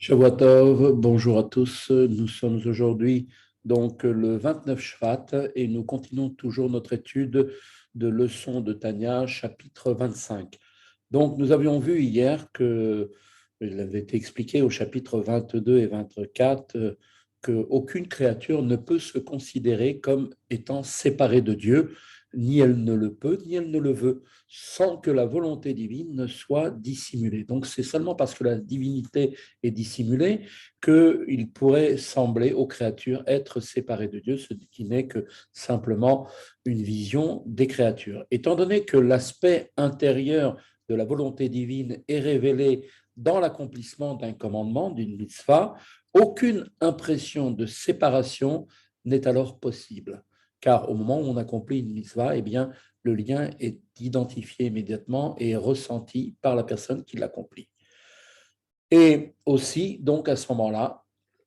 Shavuot bonjour à tous. Nous sommes aujourd'hui donc le 29 Shvat et nous continuons toujours notre étude de leçons de Tanya, chapitre 25. Donc nous avions vu hier que, il avait été expliqué au chapitre 22 et 24 qu'aucune créature ne peut se considérer comme étant séparée de Dieu, ni elle ne le peut, ni elle ne le veut, sans que la volonté divine ne soit dissimulée. Donc c'est seulement parce que la divinité est dissimulée qu'il pourrait sembler aux créatures être séparées de Dieu, ce qui n'est que simplement une vision des créatures. Étant donné que l'aspect intérieur de la volonté divine est révélé dans l'accomplissement d'un commandement, d'une mitzvah, aucune impression de séparation n'est alors possible. Car au moment où on accomplit une mitzvah, eh bien, le lien est identifié immédiatement et est ressenti par la personne qui l'accomplit. Et aussi, donc à ce moment-là,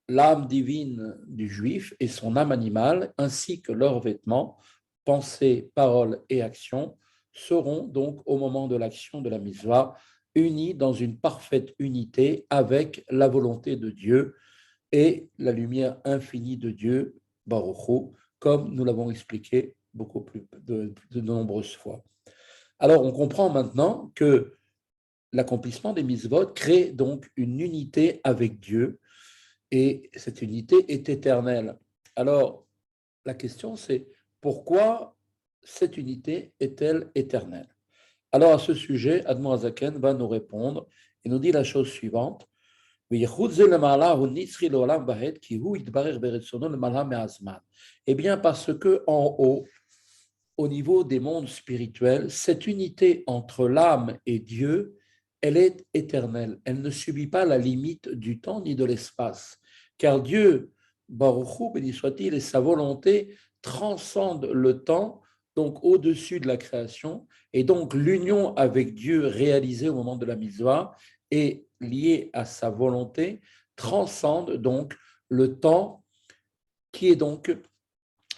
l'âme divine du juif et son âme animale, ainsi que leurs vêtements, pensées, paroles et actions, seront donc au moment de l'action de la mitzvah unis dans une parfaite unité avec la volonté de Dieu et la lumière infinie de Dieu, Baruch Hu, comme nous l'avons expliqué beaucoup plus de nombreuses fois. Alors on comprend maintenant que l'accomplissement des mitzvot crée donc une unité avec Dieu et cette unité est éternelle. Alors, la question c'est pourquoi cette unité est-elle éternelle? Alors, à ce sujet, Admor Azaken va nous répondre et nous dit la chose suivante. Eh bien, parce que en haut, au niveau des mondes spirituels, cette unité entre l'âme et Dieu, elle est éternelle. Elle ne subit pas la limite du temps ni de l'espace. Car Dieu, Baruch Hu, béni soit-il, et sa volonté transcendent le temps, donc au-dessus de la création. Et donc l'union avec Dieu réalisée au moment de la mitzvah est liée à sa volonté, transcende donc le temps qui est donc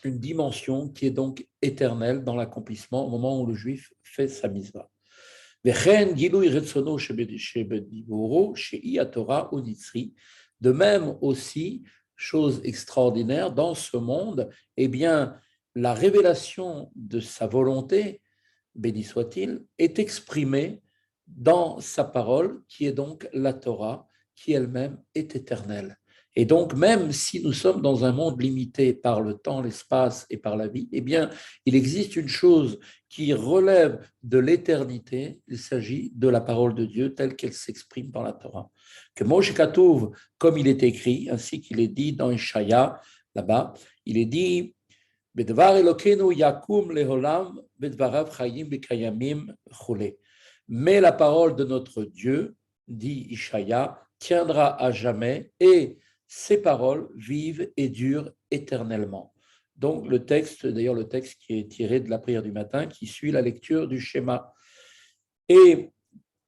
une dimension qui est donc éternelle dans l'accomplissement au moment où le juif fait sa mitzvah. De même aussi, chose extraordinaire, dans ce monde, eh bien, la révélation de sa volonté, béni soit-il, est exprimée dans sa parole, qui est donc la Torah, qui elle-même est éternelle. Et donc, même si nous sommes dans un monde limité par le temps, l'espace et par la vie, eh bien, il existe une chose qui relève de l'éternité. Il s'agit de la parole de Dieu telle qu'elle s'exprime dans la Torah. Que Moshe Katouv, comme il est écrit, ainsi qu'il est dit dans Ishaïa, là-bas, il est dit Bedvar Elokeinu yakum leholam, bedvarav chayim bekayamim chole. Mais la parole de notre Dieu, dit Ishaïa, tiendra à jamais et ses paroles vivent et durent éternellement. Donc le texte, d'ailleurs le texte qui est tiré de la prière du matin, qui suit la lecture du schéma. Et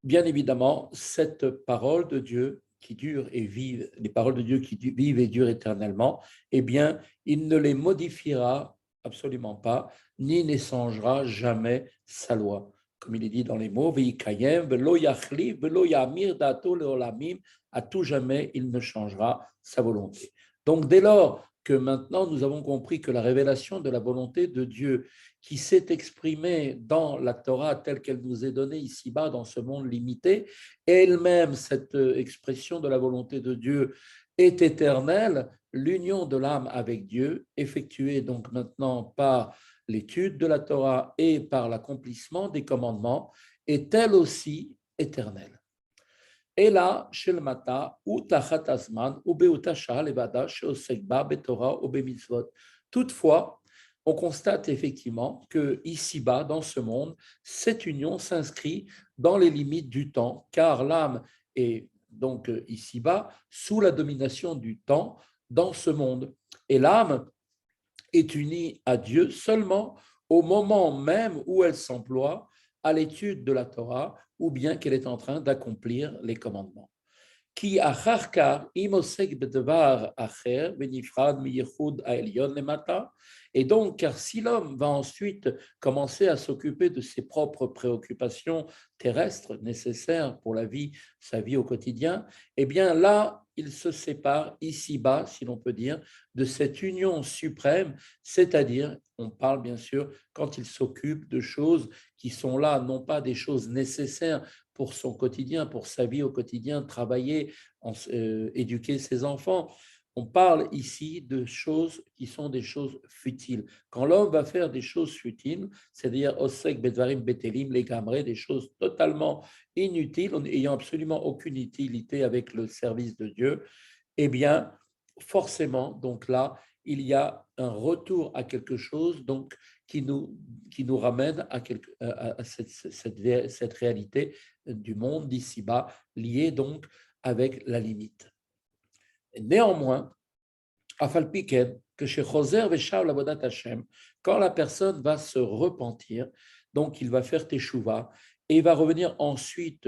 bien évidemment, cette parole de Dieu qui dure et vive, les paroles de Dieu qui vivent et durent éternellement, eh bien, il ne les modifiera absolument pas, ni n'échangera jamais sa loi. Comme il est dit dans les mots, à tout jamais, il ne changera sa volonté. Donc, dès lors que maintenant nous avons compris que la révélation de la volonté de Dieu qui s'est exprimée dans la Torah telle qu'elle nous est donnée ici-bas dans ce monde limité, elle-même, cette expression de la volonté de Dieu est éternelle, l'union de l'âme avec Dieu, effectuée donc maintenant par l'étude de la Torah et par l'accomplissement des commandements, est elle aussi éternelle. Et là, chez le Mata, ou Tachat Azman, ou Beuta Shah Levada, chez Osekba, Betorah, ou Bemitzvot. Toutefois, on constate effectivement que ici-bas, dans ce monde, cette union s'inscrit dans les limites du temps, car l'âme est donc ici-bas sous la domination du temps dans ce monde. Et l'âme est unie à Dieu seulement au moment même où elle s'emploie à l'étude de la Torah ou bien qu'elle est en train d'accomplir les commandements. Ki achar kar im osek bedvar acher benifrad miyichud ha'elyon lemata. Et donc, car si l'homme va ensuite commencer à s'occuper de ses propres préoccupations terrestres nécessaires pour la vie, sa vie au quotidien, eh bien là, il se sépare ici-bas, si l'on peut dire, de cette union suprême, c'est-à-dire, on parle bien sûr quand il s'occupe de choses qui sont là, non pas des choses nécessaires pour son quotidien, pour sa vie au quotidien, travailler, éduquer ses enfants. On parle ici de choses qui sont des choses futiles. Quand l'homme va faire des choses futiles, c'est-à-dire osek bedvarim betelim les gamrés, des choses totalement inutiles, n'ayant absolument aucune utilité avec le service de Dieu, eh bien, forcément, donc là, il y a un retour à quelque chose donc, qui nous ramène à cette réalité du monde d'ici-bas, liée donc avec la limite. Néanmoins, Afalpiken, que chez Choser Veshav Lavodat Hashem, quand la personne va se repentir, donc il va faire Teshuvah et il va revenir ensuite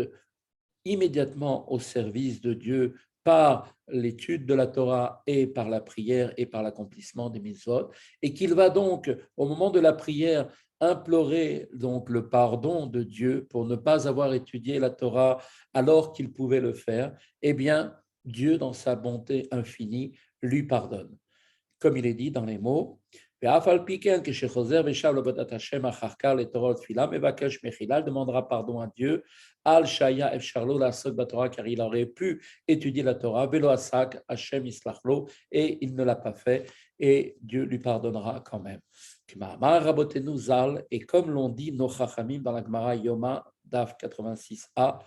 immédiatement au service de Dieu par l'étude de la Torah et par la prière et par l'accomplissement des mitzvot, et qu'il va donc, au moment de la prière, implorer donc le pardon de Dieu pour ne pas avoir étudié la Torah alors qu'il pouvait le faire, eh bien, Dieu, dans sa bonté infinie, lui pardonne. Comme il est dit dans les mots, demandera pardon à Dieu, Al Shaya Efsharlo la Torah, car il aurait pu étudier la Torah, Velo Asak Hashem Islachlo, et il ne l'a pas fait, et Dieu lui pardonnera quand même. Et comme l'ont dit nos Chachamim dans la Gemara Yoma, Daf 86a,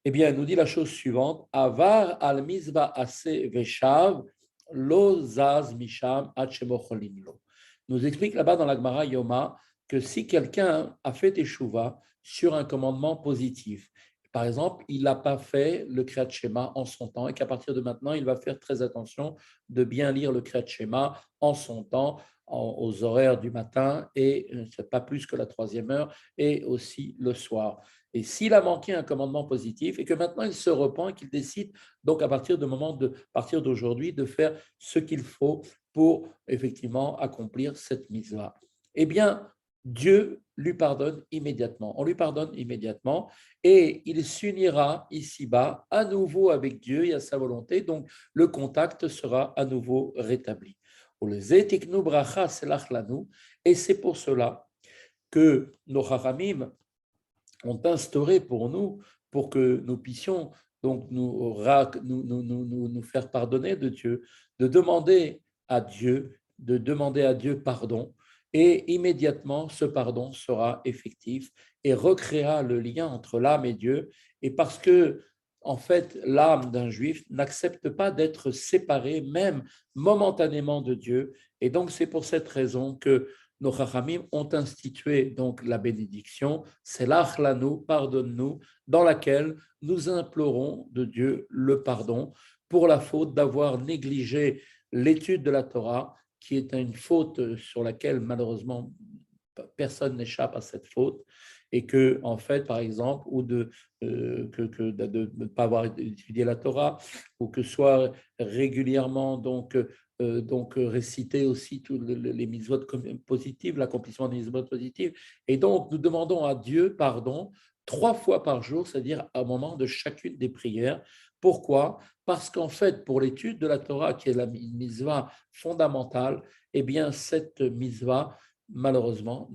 eh bien, elle nous dit la chose suivante, Avar al Mizba Ase Veshav, Lo Zaz Misham Achemocholim Lo. Nous explique là-bas dans la Gemara Yoma que si quelqu'un a fait Teshuvah sur un commandement positif, par exemple, il n'a pas fait le Kriyat Shema en son temps et qu'à partir de maintenant, il va faire très attention de bien lire le Kriyat Shema en son temps, aux horaires du matin et pas plus que la troisième heure et aussi le soir. Et s'il a manqué un commandement positif et que maintenant il se repent et qu'il décide donc à partir partir d'aujourd'hui de faire ce qu'il faut pour effectivement accomplir cette mitzvah, eh bien Dieu lui pardonne immédiatement. On lui pardonne immédiatement et il s'unira ici-bas à nouveau avec Dieu et à sa volonté. Donc le contact sera à nouveau rétabli. Et c'est pour cela que nos Chachamim ont instauré pour nous, pour que nous puissions donc nous faire pardonner de Dieu, de demander à Dieu pardon, et immédiatement ce pardon sera effectif et recréera le lien entre l'âme et Dieu. Et parce que en fait, l'âme d'un juif n'accepte pas d'être séparée, même momentanément, de Dieu. Et donc, c'est pour cette raison que nos Chachamim ont institué donc la bénédiction, c'est l'Achlanu, pardonne-nous, dans laquelle nous implorons de Dieu le pardon pour la faute d'avoir négligé l'étude de la Torah, qui est une faute sur laquelle malheureusement personne n'échappe à cette faute, et que, en fait, par exemple, ou de ne pas avoir étudié la Torah, ou que soit régulièrement donc réciter aussi tous les mitzvot positives, l'accomplissement des mitzvot positives. Et donc, nous demandons à Dieu pardon 3 fois par jour, c'est-à-dire au moment de chacune des prières. Pourquoi? Parce qu'en fait, pour l'étude de la Torah, qui est la mitzvah fondamentale, eh bien, cette mitzvah, malheureusement,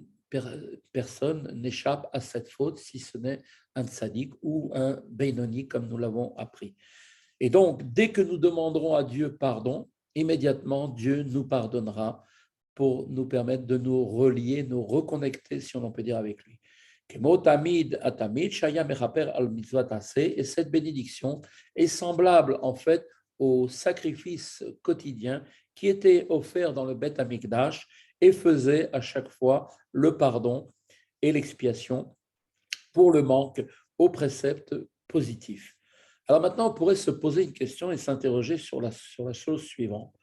personne n'échappe à cette faute, si ce n'est un tzaddik ou un Beinoni, comme nous l'avons appris. Et donc, dès que nous demanderons à Dieu pardon, immédiatement, Dieu nous pardonnera pour nous permettre de nous relier, nous reconnecter, si on peut dire, avec lui. Et cette bénédiction est semblable, en fait, au sacrifice quotidien qui était offert dans le Beth Amikdash et faisait à chaque fois le pardon et l'expiation pour le manque aux préceptes positifs. Alors maintenant, on pourrait se poser une question et s'interroger sur la chose suivante.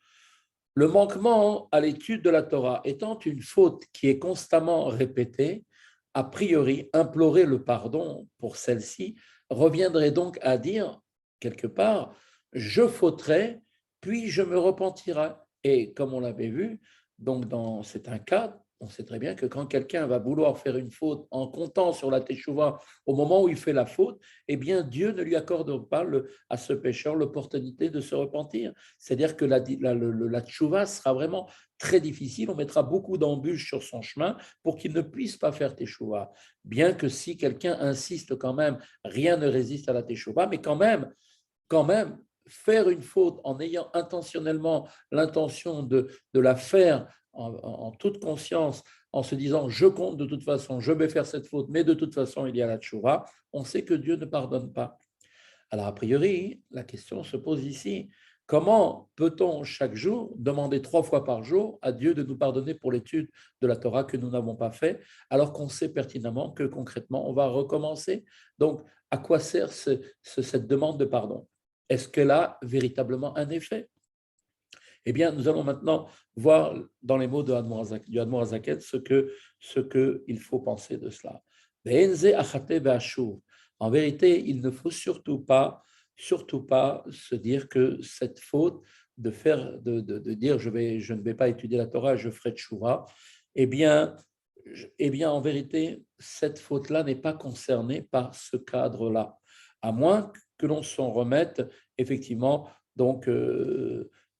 Le manquement à l'étude de la Torah étant une faute qui est constamment répétée, a priori, implorer le pardon pour celle-ci reviendrait donc à dire quelque part, je fauterai, puis je me repentirai. Et comme on l'avait vu, donc c'est un cas, on sait très bien que quand quelqu'un va vouloir faire une faute en comptant sur la teshuva au moment où il fait la faute, eh bien Dieu ne lui accorde pas à ce pécheur l'opportunité de se repentir. C'est-à-dire que la teshuva sera vraiment très difficile, on mettra beaucoup d'embûches sur son chemin pour qu'il ne puisse pas faire teshuva. Bien que si quelqu'un insiste quand même, rien ne résiste à la teshuva, mais quand même, faire une faute en ayant intentionnellement l'intention de la faire en toute conscience, en se disant je compte de toute façon, je vais faire cette faute, mais de toute façon il y a la tchouva, on sait que Dieu ne pardonne pas. Alors a priori, la question se pose ici, comment peut-on chaque jour demander 3 fois par jour à Dieu de nous pardonner pour l'étude de la Torah que nous n'avons pas fait, alors qu'on sait pertinemment que concrètement on va recommencer. Donc à quoi sert cette demande de pardon? Est-ce qu'elle a véritablement un effet? Eh bien, nous allons maintenant voir dans les mots du Admor Azaken ce qu'il faut penser de cela. En vérité, il ne faut surtout pas se dire que cette faute de dire je ne vais pas étudier la Torah, je ferai tchouva, eh bien, en vérité, cette faute-là n'est pas concernée par ce cadre-là, à moins que l'on s'en remette effectivement donc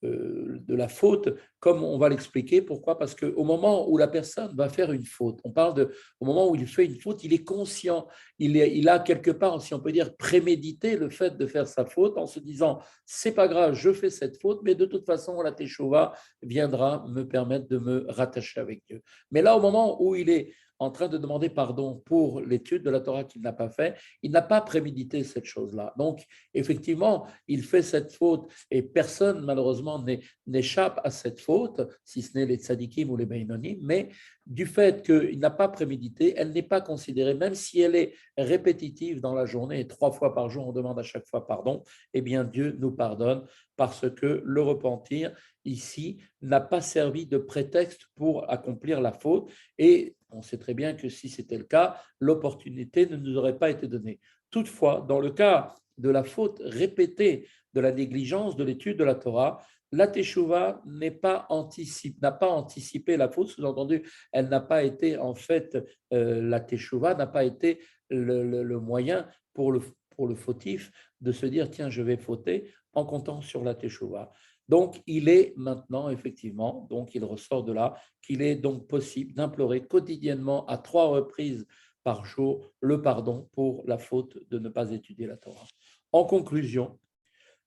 de la faute, comme on va l'expliquer. Pourquoi? Parce qu'au moment où la personne va faire une faute, au moment où il fait une faute, il est conscient, il a quelque part, si on peut dire, prémédité le fait de faire sa faute en se disant, c'est pas grave, je fais cette faute, mais de toute façon, la teshuva viendra me permettre de me rattacher avec Dieu. Mais là, au moment où il est en train de demander pardon pour l'étude de la Torah qu'il n'a pas fait, il n'a pas prémédité cette chose-là. Donc, effectivement, il fait cette faute et personne, malheureusement, n'échappe à cette faute, si ce n'est les tzadikim ou les beinonim, mais du fait qu'il n'a pas prémédité, elle n'est pas considérée, même si elle est répétitive dans la journée, et 3 fois par jour, on demande à chaque fois pardon, eh bien, Dieu nous pardonne parce que le repentir, ici, n'a pas servi de prétexte pour accomplir la faute. Et on sait très bien que si c'était le cas, l'opportunité ne nous aurait pas été donnée. Toutefois, dans le cas de la faute répétée, de la négligence de l'étude de la Torah, la teshuva n'a pas anticipé la faute, sous-entendu, elle n'a pas été en fait, la teshuva n'a pas été le moyen pour le fautif de se dire tiens, je vais fauter en comptant sur la teshuva. Donc, il est maintenant, effectivement, donc il ressort de là qu'il est donc possible d'implorer quotidiennement à 3 reprises par jour le pardon pour la faute de ne pas étudier la Torah. En conclusion,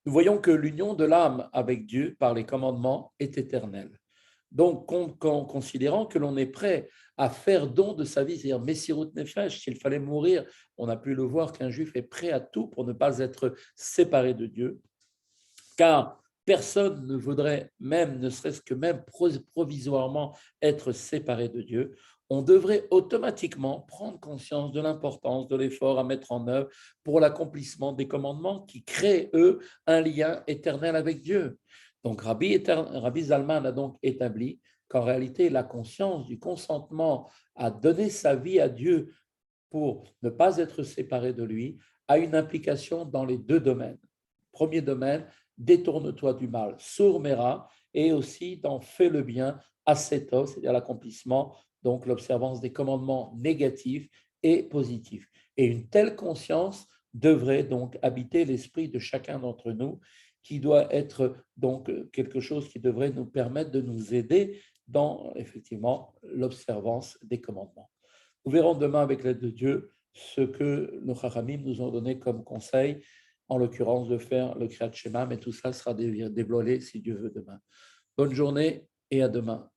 nous voyons que l'union de l'âme avec Dieu par les commandements est éternelle. Donc, considérant que l'on est prêt à faire don de sa vie, c'est-à-dire Messirut Nefesh, s'il fallait mourir, on a pu le voir qu'un juif est prêt à tout pour ne pas être séparé de Dieu, car personne ne voudrait même, ne serait-ce que même provisoirement, être séparé de Dieu. On devrait automatiquement prendre conscience de l'importance de l'effort à mettre en œuvre pour l'accomplissement des commandements qui créent, eux, un lien éternel avec Dieu. Donc, Rabbi Zalman a donc établi qu'en réalité, la conscience du consentement à donner sa vie à Dieu pour ne pas être séparé de lui a une implication dans les 2 domaines. Premier domaine, détourne-toi du mal, sourmera, et aussi dans fais le bien, ascetos, c'est-à-dire l'accomplissement, donc l'observance des commandements négatifs et positifs. Et une telle conscience devrait donc habiter l'esprit de chacun d'entre nous, qui doit être donc quelque chose qui devrait nous permettre de nous aider dans effectivement l'observance des commandements. Nous verrons demain avec l'aide de Dieu ce que nos Chachamim nous ont donné comme conseil, en l'occurrence de faire le Kriyat Shema, mais tout ça sera dévoilé si Dieu veut demain. Bonne journée et à demain.